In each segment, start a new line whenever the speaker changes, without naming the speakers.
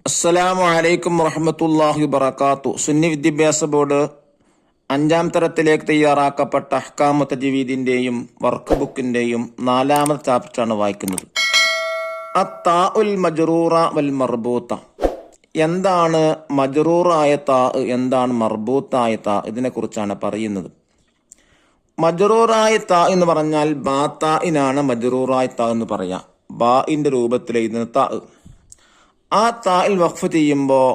അസ്സലാമു അലൈക്കും വറഹ്മത്തുള്ളാഹി വബറകാത്തു. സുന്നി വിദ്യാഭ്യാസ ബോർഡ് 5ാം തരത്തിലേക്ക് തയ്യാറാക്കപ്പെട്ട അഹ്കാമു തജ്വീദിന്റെയും വർക്ക് ബുക്കിന്റെയും 4ാമത്തെ ചാപ്റ്ററാണ് വായിക്കുന്നത്. അത്താഉൽ മജ്റൂറ വൽ മർബൂത്ത. എന്താണ് മജ്റൂറായ താ, എന്താണ് മർബൂത്തായ താ, ഇതിനെ കുറിച്ചാണ് പറയുന്നത്. മജ്റൂറായ താ എന്ന് പറഞ്ഞാൽ ബാത്തായിനാണ് മജ്റൂറായ താ എന്ന് പറയാം. ബാഇന്റെ രൂപത്തിൽ എഴുതുന്ന താ. ആ തായിൽ വഖഫ് ചെയ്യുമ്പോൾ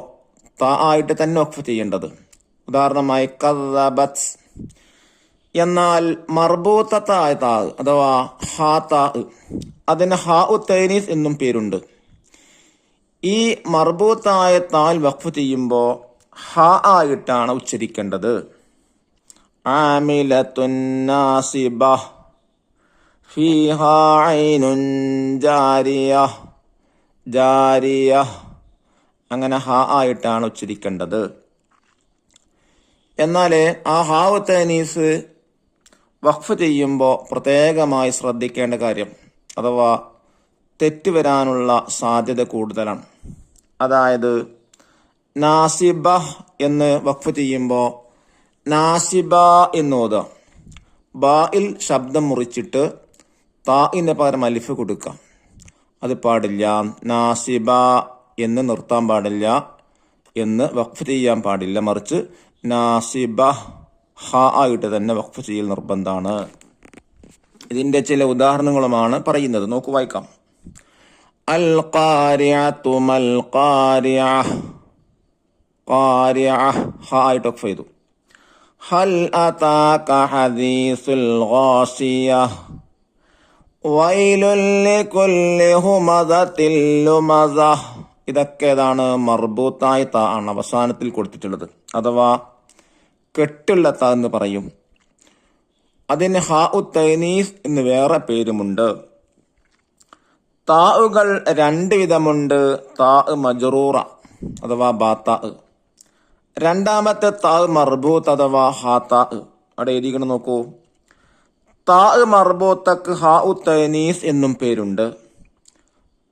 താ ആയിട്ട് തന്നെ വഖഫ് ചെയ്യേണ്ടത്. ഉദാഹരണമായി കദബത്. എന്നാൽ മർബൂത്തത്തായ താ അഥവാ ഹാ താ, അതിന് ഹാ ഉ തൈനീസ് എന്നും പേരുണ്ട്. ഈ മർബൂത്തായ തായിൽ വഖഫ് ചെയ്യുമ്പോൾ ഹാ ആയിട്ടാണ് ഉച്ചരിക്കേണ്ടത്. ആമിലത്തുൻ നാസിബ ഫീഹാ ഐനുൻ ജാരിയ, ജാരിയ, അങ്ങനെ ഹാ ആയിട്ടാണ് ഉച്ചരിക്കേണ്ടത്. എന്നാൽ ആ ഹാവ് തനീസ് വഖഫ് ചെയ്യുമ്പോൾ പ്രത്യേകമായി ശ്രദ്ധിക്കേണ്ട കാര്യം, അഥവാ തെറ്റ് വരാനുള്ള സാധ്യത കൂടുതലാണ്. അതായത് നാസിബ എന്ന് വഖഫ് ചെയ്യുമ്പോൾ നാസിബ എന്നോതുക. ബായിൽ ശബ്ദം മുറിച്ചിട്ട് താഇന് പകരം അലിഫ് കൊടുക്കാം. അത് പാടില്ല. നാസിബ എന്ന് നിർത്താൻ പാടില്ല, എന്ന് വഖഫ് ചെയ്യാൻ പാടില്ല. മറിച്ച് നാസിബ ഹ ആയിട്ട് തന്നെ വഖഫ് ചെയ്യൽ നിർബന്ധമാണ്. ഇതിന്റെ ചില ഉദാഹരണങ്ങളുമാണ് പറയുന്നത്. നോക്കൂ, വായിക്കാം. അൽ ഖാരിഅതു മൽ ഖാരിഅഹ, ഖാരിഅഹ ഹ ആയിട്ട് വഖഫ് ചെയ്തു. ഹൽ അതാക ഹദീസുൽ ഗാശിയഹ വൈലുൽ ലികുല്ലി ഹുമദത്തിൽ ലുമസഹ. ഇതൊക്കെ ഏതാണ്? മർബൂത്തായ താ ആണ് അവസാനത്തിൽ കൊടുത്തിട്ടുള്ളത്, അഥവാ കെട്ടുള്ള താ എന്ന് പറയും. അതിന് ഹാ ഉ തൈനീസ് എന്ന് വേറെ പേരുമുണ്ട്. താഉകൾ 2 വിധമുണ്ട്. താ മജ്റൂറ അഥവാ ബാത്താ. രണ്ടാമത്തെ താ മർബൂത്ത് അഥവാ ഹാ താ. അവിടെ എഴുതിക്കണം, നോക്കൂ. താ മർബൂത്തക്ക് ഹാ ഉ തൈനീസ് എന്നും പേരുണ്ട്.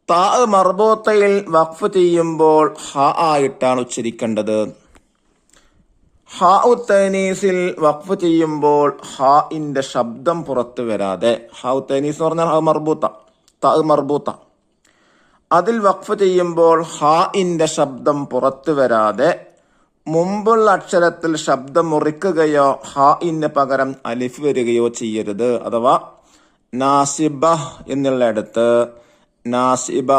താ മർബൂത്തയിൽ വഖഫ് ചെയ്യുമ്പോൾ ഹ ആയിട്ടാണ് ഉച്ചരിക്കേണ്ടത്. ഹാ ഉ തൈനീസിൽ വഖഫ് ചെയ്യുമ്പോൾ ഹാ ഇന്റെ ശബ്ദം പുറത്തു വരാതെ, ഹാ ഉ തൈനീസ് എന്ന് പറഞ്ഞാൽ ഹാ മർബൂത്ത, താ മർബൂത്ത, അതിൽ വഖഫ് ചെയ്യുമ്പോൾ ഹാ ഇന്റെ ശബ്ദം പുറത്തു വരാതെ മുമ്പുള്ള അക്ഷരത്തിൽ ശബ്ദം മുറിക്കുകയോ ഹാ ഇന് പകരം അലിഫ് വരികയോ ചെയ്യരുത്. അഥവാ നാസിബ എന്നുള്ളയിടത്ത് നാസിബ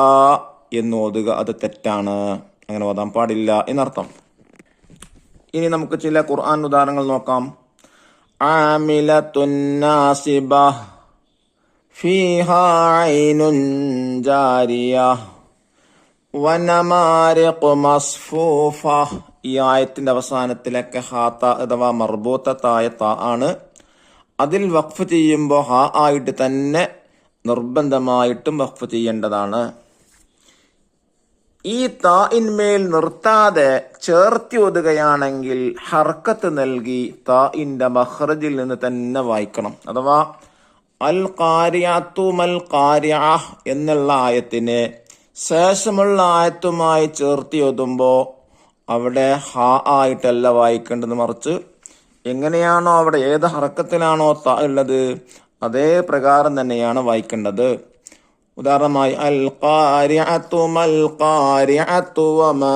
എന്ന് ഓതുക, അത് തെറ്റാണ്. അങ്ങനെ ഓതാൻ പാടില്ല എന്നർത്ഥം. ഇനി നമുക്ക് ചില ഖുർആൻ ഉദാഹരണങ്ങൾ നോക്കാം. ആമിലത്തുൻ നാസിബ ഫീഹാ ഐനുൻ ജാരിയ വനമാരിഖു മസ്ഫൂഫ. ഈ ആയത്തിന്റെ അവസാനത്തിലൊക്കെ ഹാ താ അഥവാ മർബൂത്തത്തായ താ ആണ്. അതിൽ വഖഫ് ചെയ്യുമ്പോൾ ഹാ ആയിട്ട് തന്നെ നിർബന്ധമായിട്ടും വഖഫ് ചെയ്യേണ്ടതാണ്. ഈ താഇന്മേൽ നിർത്താതെ ചേർത്തി ഓതുകയാണെങ്കിൽ ഹർക്കത്ത് നൽകി താഇന്റെ മഖ്റജിൽ നിന്ന് തന്നെ വായിക്കണം. അഥവാ അൽ ഖാരിഅതു മൽ ഖാരിഅഹ എന്നുള്ള ആയത്തിനെ ശേഷമുള്ള ആയത്തുമായി ചേർത്തി ഓതുമ്പോൾ അവിടെ ഹാ ആയിട്ടല്ല വായിക്കേണ്ടത്. മറിച്ച് എങ്ങനെയാണോ അവിടെ ഏത് ഹർക്കത്തിലാണോ താ ഉള്ളത് അതേ പ്രകാരം തന്നെയാണ് വായിക്കേണ്ടത്. ഉദാഹരണമായി അൽ ഖാരിഅതു മൽ ഖാരിഅതു വമാ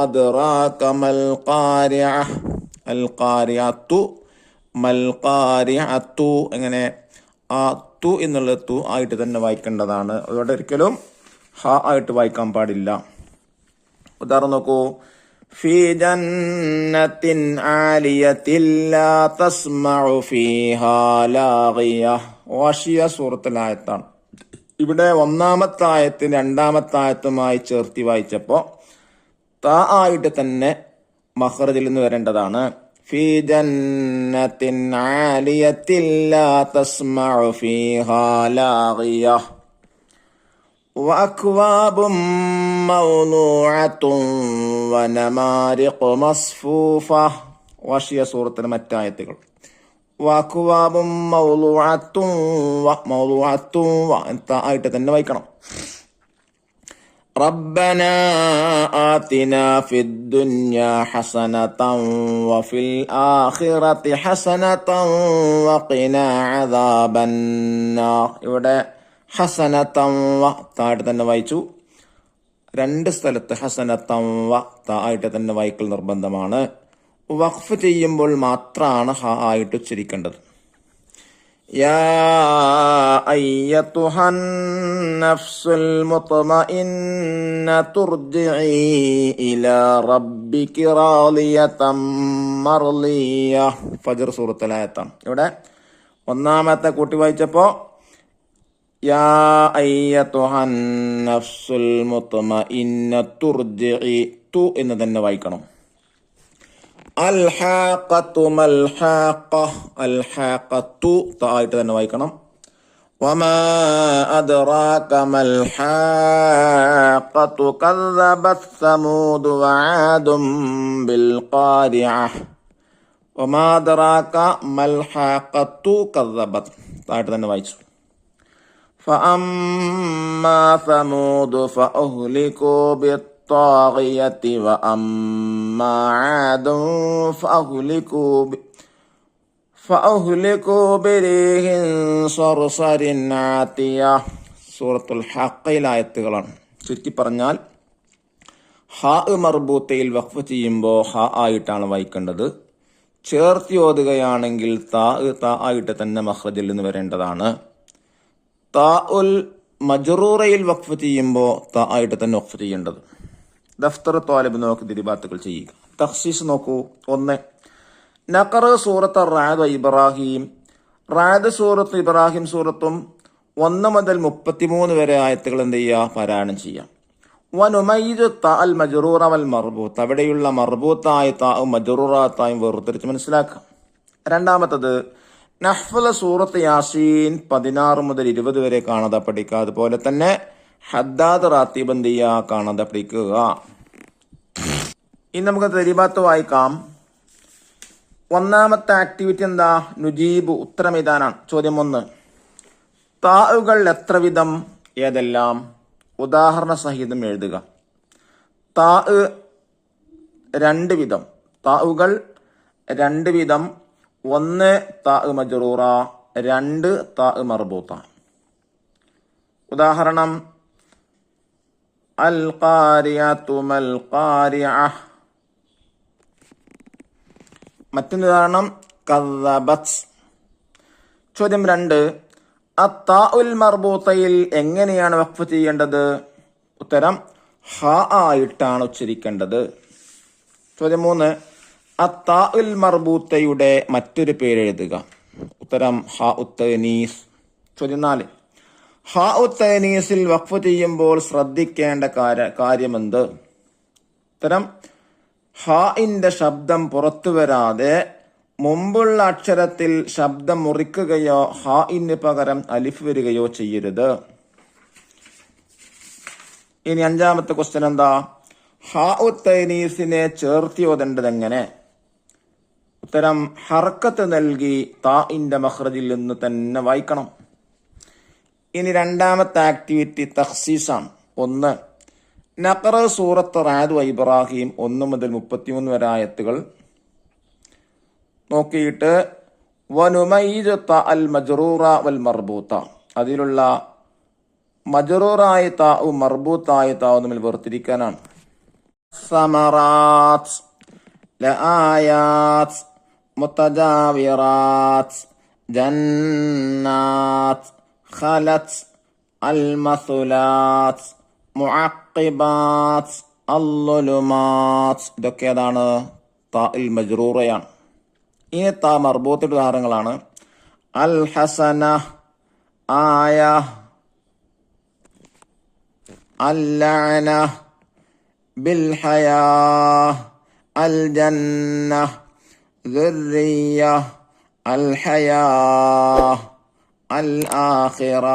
അദ്റാക മൽ ഖാരിഅഹ, അൽ ഖാരിഅതു മൽ ഖാരിഅതു, എങ്ങനെ ആ തു എന്നുള്ള തു ആയിട്ട് തന്നെ വായിക്കേണ്ടതാണ്. അതുകൊണ്ട് ഒരിക്കലും ഹാ ആയിട്ട് വായിക്കാൻ പാടില്ല. ഉദാഹരണം നോക്കൂ. ഫീ ജന്നത്തിൻ ആലിയത്തിൻ ലാ തസ്മഉ ഫീഹാ ലാഗിയ. ഗാശിയ സൂറത്തുൽ ആയത്താണ്. ഇവിടെ 1ാമത്തെ ആയത്തിന് 2ാമത്തെ ആയത്തുമായി ചേർത്തി വായിച്ചപ്പോൾ താ ആയിട്ട് തന്നെ മഖ്റജിൽ നിന്ന് വരേണ്ടതാണ്. ഫീ ജന്നത്തിൻ ആലിയത്തിൻ ലാ തസ്മഉ ഫീഹാ ലാഗിയ വഅക്വാബും മൗളൂഅത്തുൻ വനമാരിഖു മസ്ഫൂഫ. ഗാശിയ സൂറത്തിലെ മറ്റായത്തുകൾ. വഅക്വാബും മൗളൂഅത്തുൻ, മൗളൂഅത്തുൻ ആയിട്ട് തന്നെ വായിക്കണം. റബ്ബനാ ആതിനാ ഫിദ്ദുനിയാ ഹസനതൻ വഫിൽ ആഖിറതി ഹസനതൻ വഖിനാ അദാബന്നാർ. ഇവിടെ ഹസനതൻ വ താഴെ തന്നെ വായിച്ചു. രണ്ട് സ്ഥലത്ത് ഹസനതൻ വ തായിട്ട് തന്നെ വായിക്കൽ നിർബന്ധമാണ്. വഖഫ് ചെയ്യുമ്പോൾ മാത്രമാണ് ഹ ആയിട്ട് ഉച്ചരിക്കേണ്ടത്. യാ അയ്യതുഹൻ നഫ്സുൽ മുത്മഇന്നതു ഇർജിഇ ഇലാ റബ്ബികി റാളിയതൻ മർളിയ. ഫജ്ർ സൂറത്തുൽ ആയത്താണ്. ഇവിടെ ഒന്നാമത്തെ കൂട്ടി വായിച്ചപ്പോ യാ അയ്യതുഹൻ നഫ്സുൽ മുത്മഇന്നതു ഇർജിഇ തു എന്ന് തന്നെ വായിക്കണം. അൽഹാഖത്തു മൽഹാഖ അൽഹാഖത്തു തായിട്ട് തന്നെ വായിക്കണം. വമാ അദ്റാക മൽഹാഖത്തു കദ്ദബത് സമൂദ് വആദും ബിൽ ഖാരിഅഹ. വമാ അദ്റാക മൽഹാഖത്തു കദ്ദബത് തായിട്ട് തന്നെ വായിച്ചു. ഫഅമ്മാ സമൂദ് ഫഅഹ്ലികൂ بالطاغية وأما عاد فأهلكوا بريح صرصر عاتية. സൂറത്തുൽ ഹഖയിലെ ആയത്തുകളാണ്. ചുരുക്കി പറഞ്ഞാൽ ഹാ മർബൂത്തയിൽ വഖഫ് ചെയ്യുമ്പോൾ ഹ ആയിട്ടാണ് വായിക്കേണ്ടത്. ചേർത്തി ഓതുകയാണെങ്കിൽ താ ആയിട്ട് തന്നെ മഖ്റജിൽ നിന്ന് വരേണ്ടതാണ്. താ ഉൽ മജ്റൂറയിൽ വഖഫ് ചെയ്യുമ്പോൾ താ ആയിട്ട് തന്നെ വഖഫ് ചെയ്യേണ്ടത്. ദഫ്തർ ത്വാലിബ് നോക്കി ദിരിബാത്തുകൾ ചെയ്യുക. തഖ്സീസ് നോക്കൂ. 1. നഖർ സൂറത്ത് റാദ് ഇബ്രാഹിം. റാദ് സൂറത്ത് ഇബ്രാഹിം സൂറത്തും 1 മുതൽ 33 വരെ ആയത്തുകൾ എന്ത് ചെയ്യുക? പാരായണം ചെയ്യാം. വനുമയ്യിജു താ അൽ മജ്റൂറ വൽ മർബൂത്ത്. അവിടെയുള്ള മർബൂത്തായ താവും മജ്റൂറാത്തായും വേർതിരിച്ച് മനസ്സിലാക്കാം. 2. നഹ്ഫുൽ സൂറത്ത് യാസീൻ 16 മുതൽ 20 വരെ കാണാതെ പഠിക്കുക. അതുപോലെ തന്നെ ഹദ്ദാദ് റാത്തീബ് എന്ത് ചെയ്യുക? കാണാതെ പഠിക്കുക. ഇനി നമുക്ക് തരീബാത്ത് വായിക്കാം. ഒന്നാമത്തെ ആക്ടിവിറ്റി എന്താ? നുജീബ് ഉത്തരം എഴുതാനാണ്. ചോദ്യം 1. താഉകൾ എത്ര വിധം? ഏതെല്ലാം? ഉദാഹരണ സഹിതം എഴുതുക. താ 2 വിധം. താഉകൾ 2 വിധം. 1 താ മജ്റൂറ, 2 താ മർബൂത്ത. ഉദാഹരണം അൽ ഖാരിഅതു മൽ ഖാരിഅഹ. മറ്റൊരു ഉദാഹരണം കദ്ദബത്. ചോദ്യം 2. അത്താഉൽ മർബൂത്തയിൽ എങ്ങനെയാണ് വഖഫ് ചെയ്യേണ്ടത്? ഉത്തരം ഹ ആയിട്ടാണ് ഉച്ചരിക്കേണ്ടത്. ചോദ്യം 3. അത്താഉൽ മർബൂത്തയുടെ മറ്റൊരു പേര് എഴുതുക. ഉത്തരം ഹ ഉത്തനീസ്. ചോദ്യം 4. ഹ ഉത്തനീസിൽ വഖഫ് ചെയ്യുമ്പോൾ ശ്രദ്ധിക്കേണ്ട കാര്യമെന്ത്? ഉത്തരം ഹാഇന്റെ ശബ്ദം പുറത്തു വരാതെ മുമ്പുള്ള അക്ഷരത്തിൽ ശബ്ദം മുറിക്കുകയോ ഹാഇന് പകരം അലിഫ് വരികയോ ചെയ്യരുത്. ഇനി 5ാമത്തെ ക്വസ്റ്റ്യൻ എന്താ? ഹാ ഉത്തനീസിനെ ചേർത്തി ഓതേണ്ടത് എങ്ങനെ? ഉത്തരം ഹർക്കത്ത് നൽകി താഇന്റെ മഖ്റജിൽ നിന്ന് തന്നെ വായിക്കണം. ഇനി 2ാമത്തെ ആക്ടിവിറ്റി തഖ്സീസാണ്. 1. നഖർ സൂറത്ത് റാദ് ഇബ്രാഹിം 1 മുതൽ 33 വരെ ആയത്തുകൾ നോക്കിയിട്ട് വനുമയ്യിജു താ അൽ മജ്റൂറ വൽ മർബൂത്ത, അതിലുള്ള മജ്റൂറായ താഉ മർബൂത്തായ താഉ തമ്മിൽ വേർതിരിക്കാനാണ്. സമറാത്ത്, ലആയാത്ത്, മുതജാവിറാത്ത്, ജന്നാത്ത്, ഖലത്ത്, അൽമസുലാത്ത്, മുഅഖിബാത്ത്, അല്ലുലുമാത്ത്. ഇതൊക്കെ ഏതാണ്? താഇൽ മജ്റൂറയാണ്. ഇനി താ മർബൂത്തിന്റെ ഉദാഹരണങ്ങളാണ്. അൽ ഹസന, ആയ, അൽ ലഅന, ബിൽ ഹയാ, അൽ ജന്ന, ദുർരിയ, അൽ ഹയാ, അൽ ആഖിറ.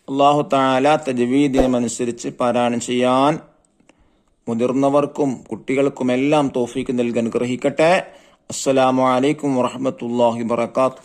അല്ലാഹു തആല തജ്വീദിനനുസരിച്ച് പാരായണം ചെയ്യാൻ മുതിർന്നവർക്കും കുട്ടികൾക്കുമെല്ലാം തൗഫീഖ് നൽകി അനുഗ്രഹിക്കട്ടെ. അസ്സലാമു അലൈക്കും വറഹ്മത്തുള്ളാഹി വബറകാതുഹു.